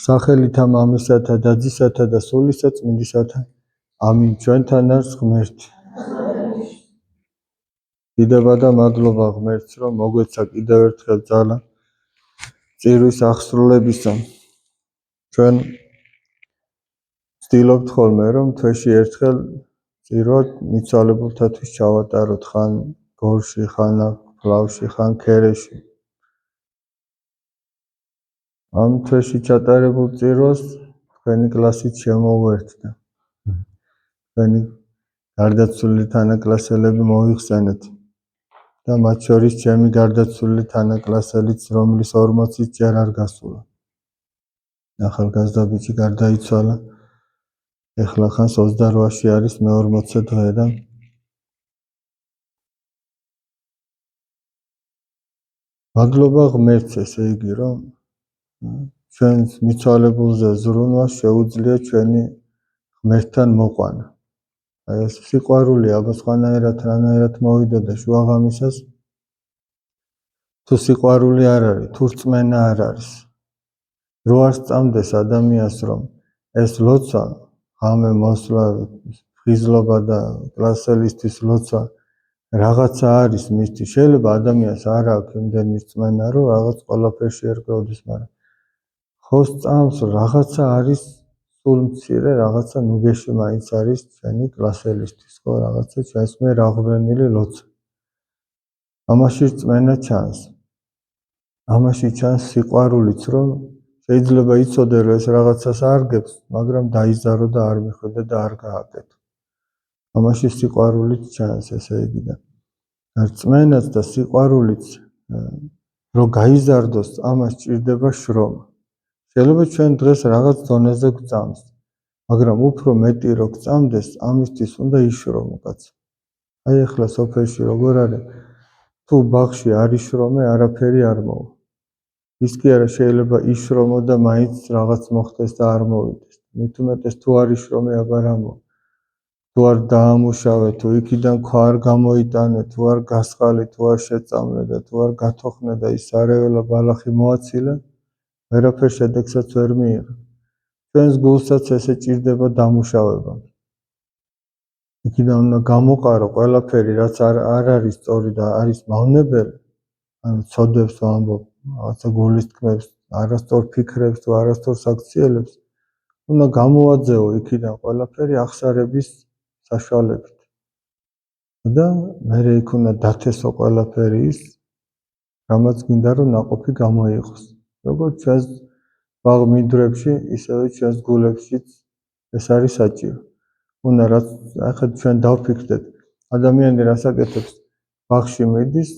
სახელითა მამისათა და ძისათა და სულისა წმინდისათა. ამინ. ჩვენთან არის ღმერთი. დიდება და მადლობა ღმერთს, რომ მოგვეცა კიდევ ერთხელ ძალა წირვის აღსრულებისა. ჩვენ ვცდილობთ ხოლმე, რომ თვეში ერთხელ წირვა მიცვალებულთათვის ჩავატაროთ, ხან გორში, ხან ფლავში, ხან ქერეში. ამ თვეში ჩატარებულ წირვას თქვენი კლასით შემოუერთდა. თქვენი გარდაცვლილი თანაკლასელები მოიხსენეთ და მათ შორის ჩემი გარდაცვლილი თანაკლასელიც, რომლის 40-იც ჯერ არ გასულა. ახალგაზრდა ბიჭი გარდაიცვალა. ეხლა ხანს 28-ში არის მე-40 დღე და მადლობა ღმერთს, ესე იგი, რომ ჩვენს მიცვალებულზე ზრუნვა შეუძლია ჩვენი ღმერთთან მოყვანა. აი ეს სიყვარული აბა სხვანაირად რანაირად მოვიდოდა შუაღამისას. თუ სიყვარული არ არის, თუ რწმენა არ არის, რო არ სწამდეს ადამიანს, რომ ეს ლოცვა, ღამე მოსვლა, ხიზლობა და კლასელისთვის ლოცვა რაღაცა არის მისთვის. შეიძლება ადამიანს არ აქვს იმდენი რწმენა, რომ რაღაც ყველაფერში ერკვევდეს, მაგრამ ხო სწამს რაღაცა არის სულ მცირე, რაღაცა ნუგეში მაინც არის ჩვენი კლასელისთვის, ხო, რაღაცა ჩვენს მიერ აღვლენილი ლოცვა. ამაში რწმენა ჩანს. ამაში ჩანს სიყვარულიც, რომ შეიძლება იცოდე, რომ ეს რაღაცას არგებს, მაგრამ დაიზარო და არ მიხვიდე და არ გააკეთო. ამაში სიყვარულიც ჩანს, ესე იგი და რწმენაც და სიყვარულიც რომ გაიზარდოს, ამას ჭირდება შრომა. შეიძლება ჩვენ დღეს რაღაც დონეზე გვწამს, მაგრამ უფრო მეტი რო გვწამდეს, ამისთვის უნდა იშრომო კაცო. აი ახლა სოფელში როგორ არის, თუ ბაღში არ იშრომე, არაფერი არ მოვა. ის კი არა შეიძლება იშრომო და მაინც რაღაც მოხდეს და არ მოვიდეს. მით უმეტეს თუ არ იშრომე, აბა რა მოვა. თუ არ დაამუშავე, თუ იქიდან ქვა არ გამოიტანე, თუ არ გასყალე, თუ არ შეწამლე და თუ არ გათოხნე და ის სარეველა ბალახი მოაცილე, ვერაფერ შედეგსაც ვერ მიიღე. ჩვენს გულსაც ესე ჭირდება დამუშავება. იქიდან უნდა გამოყარო ყველაფერი, რაც არ არის სწორი და არის მავნებელი, ანუ ცოდვებს ვამბობ, რაღაცა გულის თქმებს, არასწორ ფიქრებს თუ არასწორ საქციელებს, უნდა გამოვაძეო იქიდან ყველაფერი აღსარების საშუალებით. და მერე იქ უნდა დათესო ყველაფერი ის, რამაც გინდა რომ ნაყოფი გამოიყოს. როგორც ჩვენს ბაღ-მინდვრებში, ისევე ჩვენს გულებშიც ეს არის საჭირო. უნდა რაც ახლა ჩვენ დავფიქრდეთ, ადამიანი რას აკეთებს, ბაღში მიდის,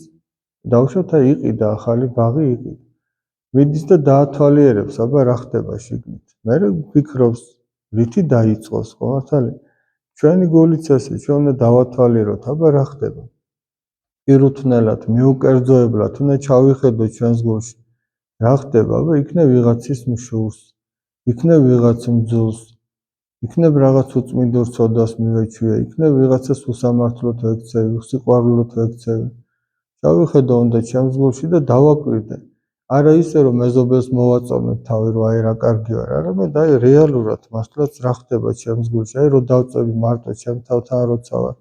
დავუშვათ აი იყიდა ახალი ბაღი იყიდა. მიდის და დაათვალიერებს, აბა რა ხდება შიგნით. მერე ვფიქრობს, რითი დაიწყოს, ხო მართალი? ჩვენი გულიც ესე, ჩვენ უნდა დავათვალიეროთ, აბა რა ხდება. პირუთვნელად, მიუკერძოებლად უნდა ჩავიხედო ჩვენს გულში. რა ხდება, აბა იქნებ ვიღაცის მშურს, იქნებ ვიღაც მძულს, იქნებ რაღაც უწმინდურ ცოდვას მივეჩვიე, იქნებ ვიღაცას უსამართლოდ ვექცევი, უსიყვარულოდ ვექცევი. ჩავიხედო უნდა ჩემს გულში და დავაკვირდე. არა ისე რომ მეზობელს მოვაწონებ თავი, რომ აი რა კარგი ვარ, არამედ აი რეალურად მართლაც რა ხდება ჩემს გულში, აი რო დავწევი მარტო ჩემ თავთან როცა ვარ.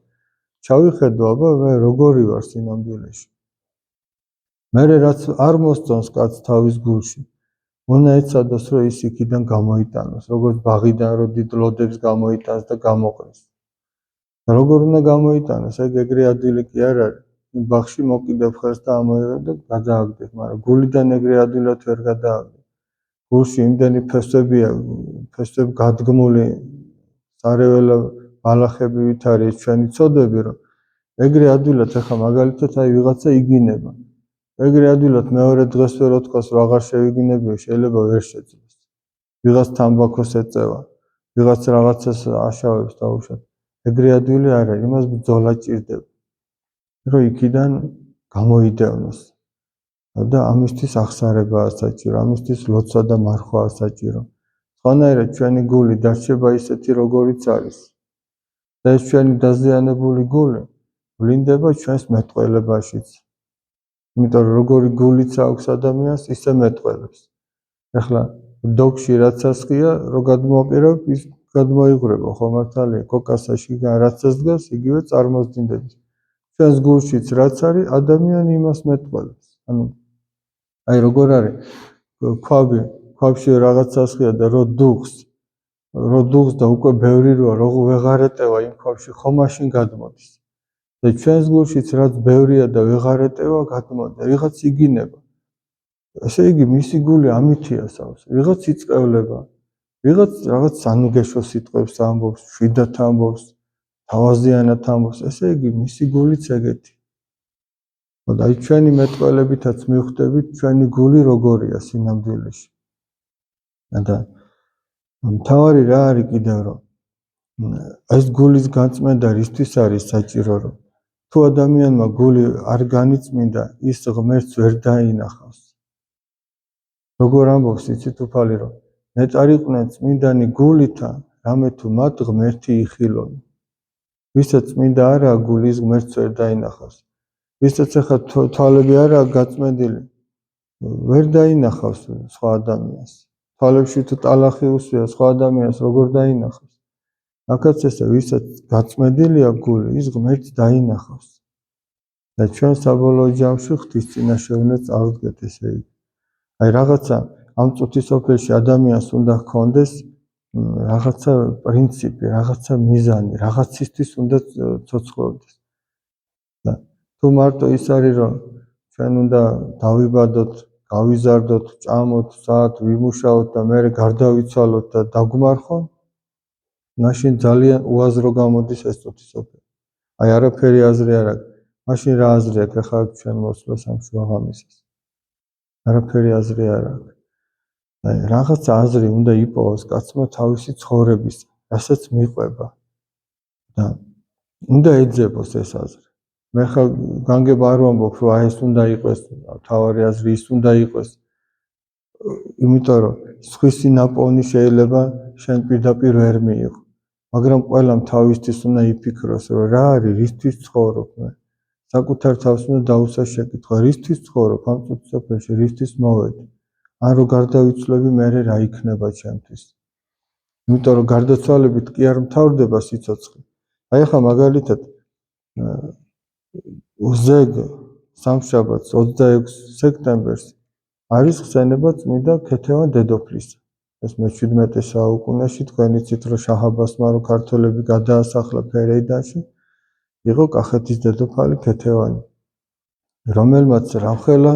ჩავიხედო, აბა მე როგორი ვარ სინამდვილეში. მერე რაც არ მოსწონს კაცს თავის გულში, უნდა ეცადოს, რომ ის იქიდან გამოიტანოს, როგორც ბაღიდან რო დიდ ლოდებს გამოიტანს და გამოყრის. როგორ უნდა გამოიტანოს, ეგრე ადვილი კი არ არის. ბაღში მოკიდებ ხელს და ამოიღებ და გადააგდებ, მაგრამ გულიდან ეგრე ადვილად ვერ გადააგდებ. გულში იმდენი ფესვებია, ფესვები გადგმული, სარეველა ბალახები ვით არის ჩვენი ცოდვები, რომ ეგრე ადვილად ახლა მაგალითად აი ვიღაცა იგინება. ეგრე ადვილად მეორე დღეს ვერ უთქვას, რომ აღარ შევიგინებიო, შეიძლება ვერ შეძლოს. ვიღაც თამბაქოს ეწევა, ვიღაც რაღაცას აშავებს დაუშვათ. ეგრე ადვილი არ არის, იმას ბრძოლა ჭირდება. რომ იქიდან გამოიდევნოს. და ამისთვის აღსარებაა საჭირო, ამისთვის ლოცვა და მარხვაა საჭირო. სხვანაირად ჩვენი გული დარჩება ისეთი, როგორიც არის. და ეს ჩვენი დაზიანებული გული ვლინდება ჩვენს მეტყველებაშიც. იმიტომ რომ როგორი გულიც აქვს ადამიანს, ისე მეტყველებს. ახლა დოგში რაც ასხია, რო გადმოაყერავ, ის გადმოიღრება, ხო მართალია, კოკასაში რაცა დგას, იგივე წარმოსდინდებით. ჩვენს გულშიც რაც არის, ადამიანი იმას მეტყველებს. ანუ აი როგორ არის ქვაბში რაღაც ასხია და რო დუღს და უკვე ბევრი როა, რო ვეღარ ეტევა იმ ქვაბში, ხო მაშინ გადმოდის. და ჩვენს გულშიც რაც ბევრია და ვეღარ ეტევა, გადმოდის. ვიღაც იგინება. ესე იგი, მისი გული ამითია სავს. ვიღაც იწყევლება, ვიღაც რაღაც სანუგეშო სიტყვებს ამბობს, შვიდათ ამბობს, თავაზიანად ამბობს. ესე იგი, მისი გულიც ეგეთი. და აი ჩვენი მეტყველებითაც მივხვდებით, ჩვენი გული როგორია სინამდვილეში. და მთავარი რა არის კიდევ რომ ეს გულის გაწმენდა რისთვის არის საჭირო რომ თუ ადამიანმა გული არ განიწმინდა, ის ღმერთს ვერ დაინახავს. როგორ ამბობს იცით უფალი რომ ნეტარიყვნენ წმინდანი გულითა, რამე თუ მათ ღმერთი იხილონ. ვისაც წმინდა არაა გული, ის ღმერთს ვერ დაინახავს. ვისაც ახლა თვალები არაა გაწმენდილი, ვერ დაინახავს სხვა ადამიანს. თვალებში თუ ტალახი უსვია სხვა ადამიანს როგორ დაინახავს? აქაც ესე, ვისაც გაწმენდილია გული, ის ღმერთს დაინახავს. და ჩვენ საბოლოო ჯამში ღვთის წინაშე უნდა წავდგეთ, ესე იგი. აი რაღაცა ამ წუთის ოფელში ადამიანს უნდა ჰქონდეს რაღაცა პრინციპი, რაღაცა მიზანი, რაღაცისთვის უნდა ცოცხლობდეს. და თუ მარტო ის არის რომ ჩვენ უნდა დავიბადოთ, გავიზარდოთ, ჭამოთ, საათ ვიმუშაოთ და მერე გარდავიცვალოთ და დაგმარხონ, მაშინ ძალიან უაზრო გამოდის ეს წუთის ოფელი. აი არაფერი აზრი არ აქვს. მაშინ რა აზრი აქვს ახლა ჩვენ მოსვლას ამ შუაღამისას? არაფერი აზრი არ აქვს. აი რაღაც აზრი უნდა იპოვოს კაცმა თავისი ცხოვრების, რასაც მიყვება და უნდა ეძებოს ეს აზრი. მე ხა განგება არ ვამბობ რომ აი ეს უნდა იყოს, თავარი აზრი ის უნდა იყოს. იმიტომ რომ სხვისი ნაპოვნი შეიძლება შენ პირდაპირ ვერ მიიღო. მაგრამ ყველამ თავისთვის უნდა იფიქროს რომ რა არის, რისთვის ცხოვრობ მე. საკუთარ თავს უნდა დაუსვა შეკითხვა, რისთვის ცხოვრობ ამ წუთის ოფელში, რისთვის მოვედი. ან რო გარდავიცვლები, მერე რა იქნება ჩემთვის. იმიტომ რომ გარდაცვალებით კი არ მთავრდება სიცოცხლე. აი ახლა მაგალითად ზეგ სამშაბათს 26 სექტემბერს არის ხსენება წმინდა ქეთევან დედოფლისა. ეს მე-17 საუკუნეში თქვენ იცით რომ შაჰ-აბასმა რო ქართველები გადაასახლა ფერეიდანში, იყო კახეთის დედოფალი ქეთევანი, რომელმაც რამხელა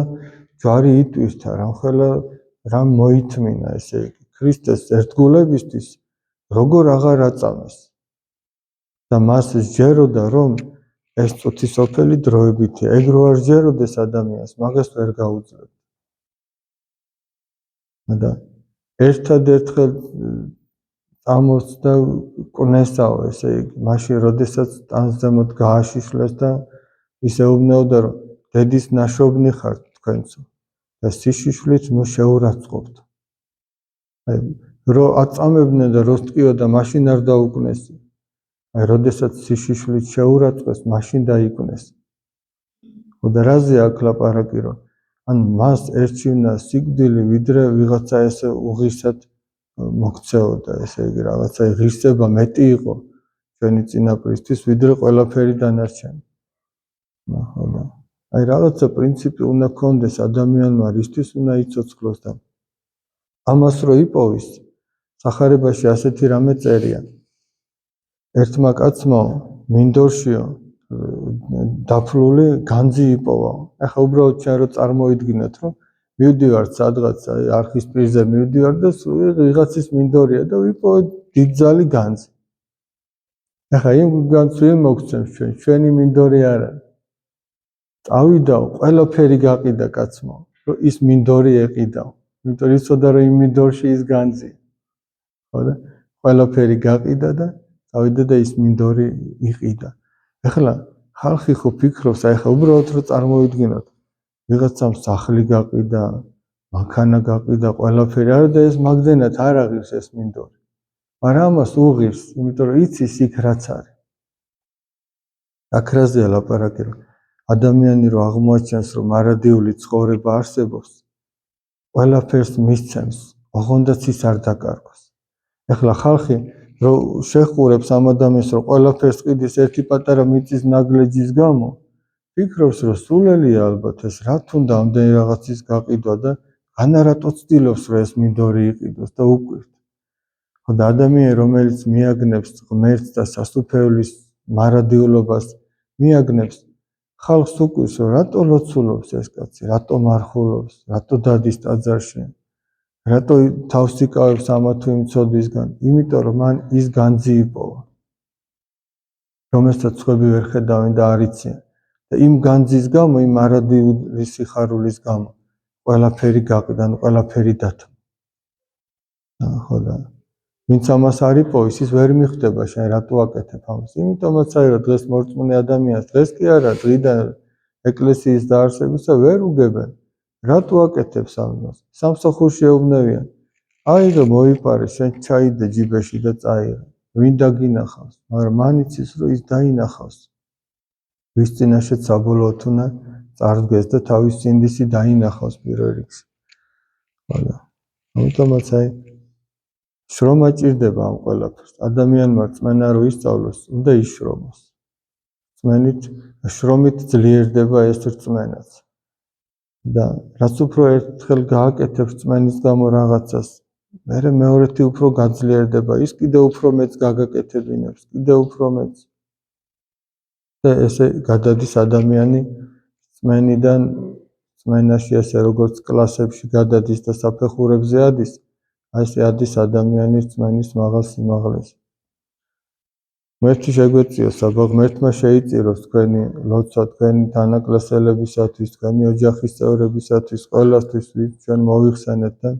ჯვარი იტვირთა, რამხელა რამ მოითმინა, ესე იგი, ქრისტეს ერთგულებისთვის როგორ აღარ აწამეს. და მას სჯეროდა რომ ეს წუთის ოფელი დროებითია, ეგ რო არ სჯეროდეს ადამიანს, მაგას ვერ გაუძლებ. და ერთადერთხელ წამოსდა კნესაო, ესე იგი, მაშინ როდესაც ტანს ზემოთ გააშიშლეს და ის ეუბნეოდა რომ დედის ნაშოვნი ხართ თქვენცო და სიშიშვლით ნუ შეურაცხყოფთ. აი რო აწამებდნენ და რო სტკიოდა, მაშინ არ დაუკნესი. აი როდესაც სიშიშვლით შეურაცხეს, მაშინ დაიკვნეს. ხო და რაზე აქ ლაპარაკი რომ ან მას ერჩივნა სიკვდილი, ვიდრე ვიღაცა ესე უღირსად მოქცეოდა, ესე იგი რაღაცა ღირსება მეტი იყო ჩვენი წინაპრისთვის, ვიდრე ყველაფერი დანარჩენი. ხო და აი რაღაცა პრინციპი უნდა ქონდეს ადამიანმა, რისთვის უნდა იცოცხლოს და ამას რო იპოვის, სახარებაში ასეთი რამე წერია. ერთმა კაცმა მინდორშიო დაფლული განძი იპოვა. ახლა უბრალოდ ჩვენ რო წარმოიდგინოთ, რომ მივდივართ სადღაც, აი არხის პირზე მივდივარ და ვიღაცის მინდორია და ვიპოვე დიდძალი განძი. ახლა იმ განძს ვინ მოგცემს ჩვენ? ჩვენი მინდორი არ არის. წავიდა, ყველაფერი გაყიდა კაცმა, რომ ის მინდორი ეყიდაო. იმიტომ რომ იცოდა რომ იმ მინდორში ის განძია. ხო და ყველაფერი გაყიდა და წავიდა და ის მინდორი იყიდა. ახლა ხალხი ხო ფიქრობს, აი ხა უბრალოდ რომ წარმოვიდგინოთ, ვიღაცამ სახლი გაყიდა, მანქანა გაყიდა, ყველაფერი არა და ეს მაგდენად არ აღირს ეს მინდორი. მაგრამ ამას უღირს, იმიტომ რომ იცის იქ რაც არის. აქ რაზეა ლაპარაკი, რომ ადამიანი რო აღმოაჩენს, რომ არადიული ცხოვრება არსებობს, ყველაფერს მისცემს, ოღონდაც ის არ დაკარგოს. ეხლა ხალხი რო შეხურებს ამ ადამიანს, რომ ყველაფერს ყიდის ერთი პატარა მიწის ნაგლეჯის გამო, ფიქრობს, რომ სულელია ალბათ ეს, რა თუნდა ამდენი რაღაცის გაყიდვა და ანა რატო ცდილობს, რომ ეს მინდორი იყიდოს და უკვირთ. ხოდა ადამიანი, რომელიც მიაგნებს ღმერთს და სასუფეველის მარადიულობას მიაგნებს, ხალხს უკვირს, რომ რატო ლოცულობს ეს კაცი, რატო მარხულობს, რატო დადის ტაძარში, რატო თავს იკავებს ამა თუ იმ ცოდვისგან, იმიტომ რომ მან ის განძი იპოვა, რომელსაც სხვები ვერ ხედავენ და არ იციან. და იმ განძის გამო, იმ მარადიული სიხარულის გამო, ყველაფერი გაყიდა, ყველაფერი დათმო. ხოდა ვინც ამას არ იპოვის, ის ვერ მიხვდება შენ რატო აკეთებ ამას. იმიტომაც აი რომ დღეს მორწმუნე ადამიანს დღეს კი არა, დღიდან ეკლესიის დაარსებისა ვერ უგებენ. რატო აკეთებს ამას? სამსახურში ეუბნებიან. აი რომ მოიპარე, შენ ჩაიდე ჯიბეში და წაიღე. ვინ დაგინახავს? მაგრამ მან იცის, რომ ის დაინახავს. ვის წინაშეც საბოლოოდ უნდა წარდგეს და თავის სინდისი დაინახავს პირველ რიგში. ხოდა ამიტომაც აი შრომა ჭირდება ამ ყველაფერს. ადამიანმა რწმენა რო ისწავლოს, უნდა იშრომოს. შრომით ძლიერდება ეს რწმენაც. და რაც უფრო ერთხელ გააკეთებს რწმენის გამო რაღაცას, მერე მეორეთი უფრო გაძლიერდება, ის კიდევ უფრო მეც გაგაკეთებინებს, კიდევ უფრო მეც. და ესე გადადის ადამიანი რწმენიდან რწმენაში, ესე როგორც კლასებში გადადის და საფეხურებზე ადის, აი ესე ადის ადამიანი რწმენის მაღალ სიმაღლეზე. ღმერთი შეგვეწიოს, აბა ღმერთმა შეიწიროს თქვენი ლოცვა, თქვენი თანაკლასელებისათვის, თქვენი ოჯახის წევრებისათვის, ყველასთვის, ვინც ჩვენ მოიხსენეთ და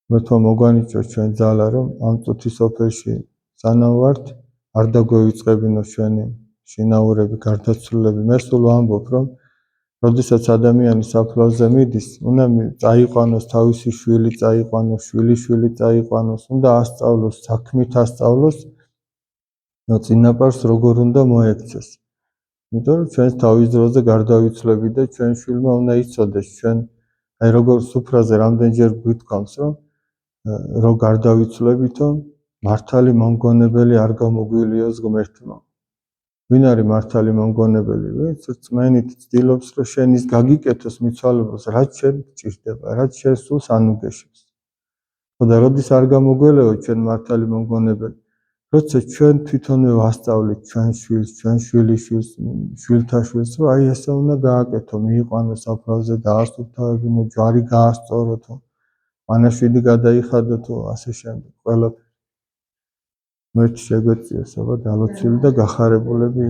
ღმერთმა მოგვანიჭოს ჩვენ ძალა, რომ ამ წუთის სოფელში სანამ ვართ, არ დაგვევიწყებინოს ჩვენი შინაურები, გარდაცვლილები. მე სულ ვამბობ, რომ როდესაც ადამიანი საფლავზე მიდის, უნდა წაიყვანოს თავისი შვილი, წაიყვანოს შვილი წაიყვანოს, უნდა ასწავლოს, საქმით ასწავლოს, წინაპარს როგორ უნდა მოექცეს. იმიტომ რომ ჩვენს თავის დროზე გარდავიცვლები და ჩვენ შვილმა უნდა იცოდეს, ჩვენ აი როგორ სუფრაზე რამდენჯერ გვითქვამს, რომ გარდავიცვლებითო, მართალი მომგონებელი არ გამოგვილიოს ღმერთმა. ვინ არის მართალი მომგონებელი? ვინც რწმენით ცდილობს, რომ შენ ის გაგიკეთოს მიცვალებულს, რაც შენ გჭირდება, რაც შენ სულს ანუგეშებს. ხოდა როდის არ გამოგველეო ჩვენ მართალი მომგონებელი? როცა ჩვენ თვითონვე ვასწავლით ჩვენ შვილს, ჩვენ შვილიშვილს, შვილთა შვილს, რომ აი ესე უნდა გააკეთო, მიიყვანო საფლავზე, დაასუფთავებინო, ჯვარი გაასწოროთო, მანაშვიდი გადაიხადოთო, ასე შემდეგ, ყველაფერი. ღმერთი შეგვეწიოს, აბა დალოცული და გახარებულები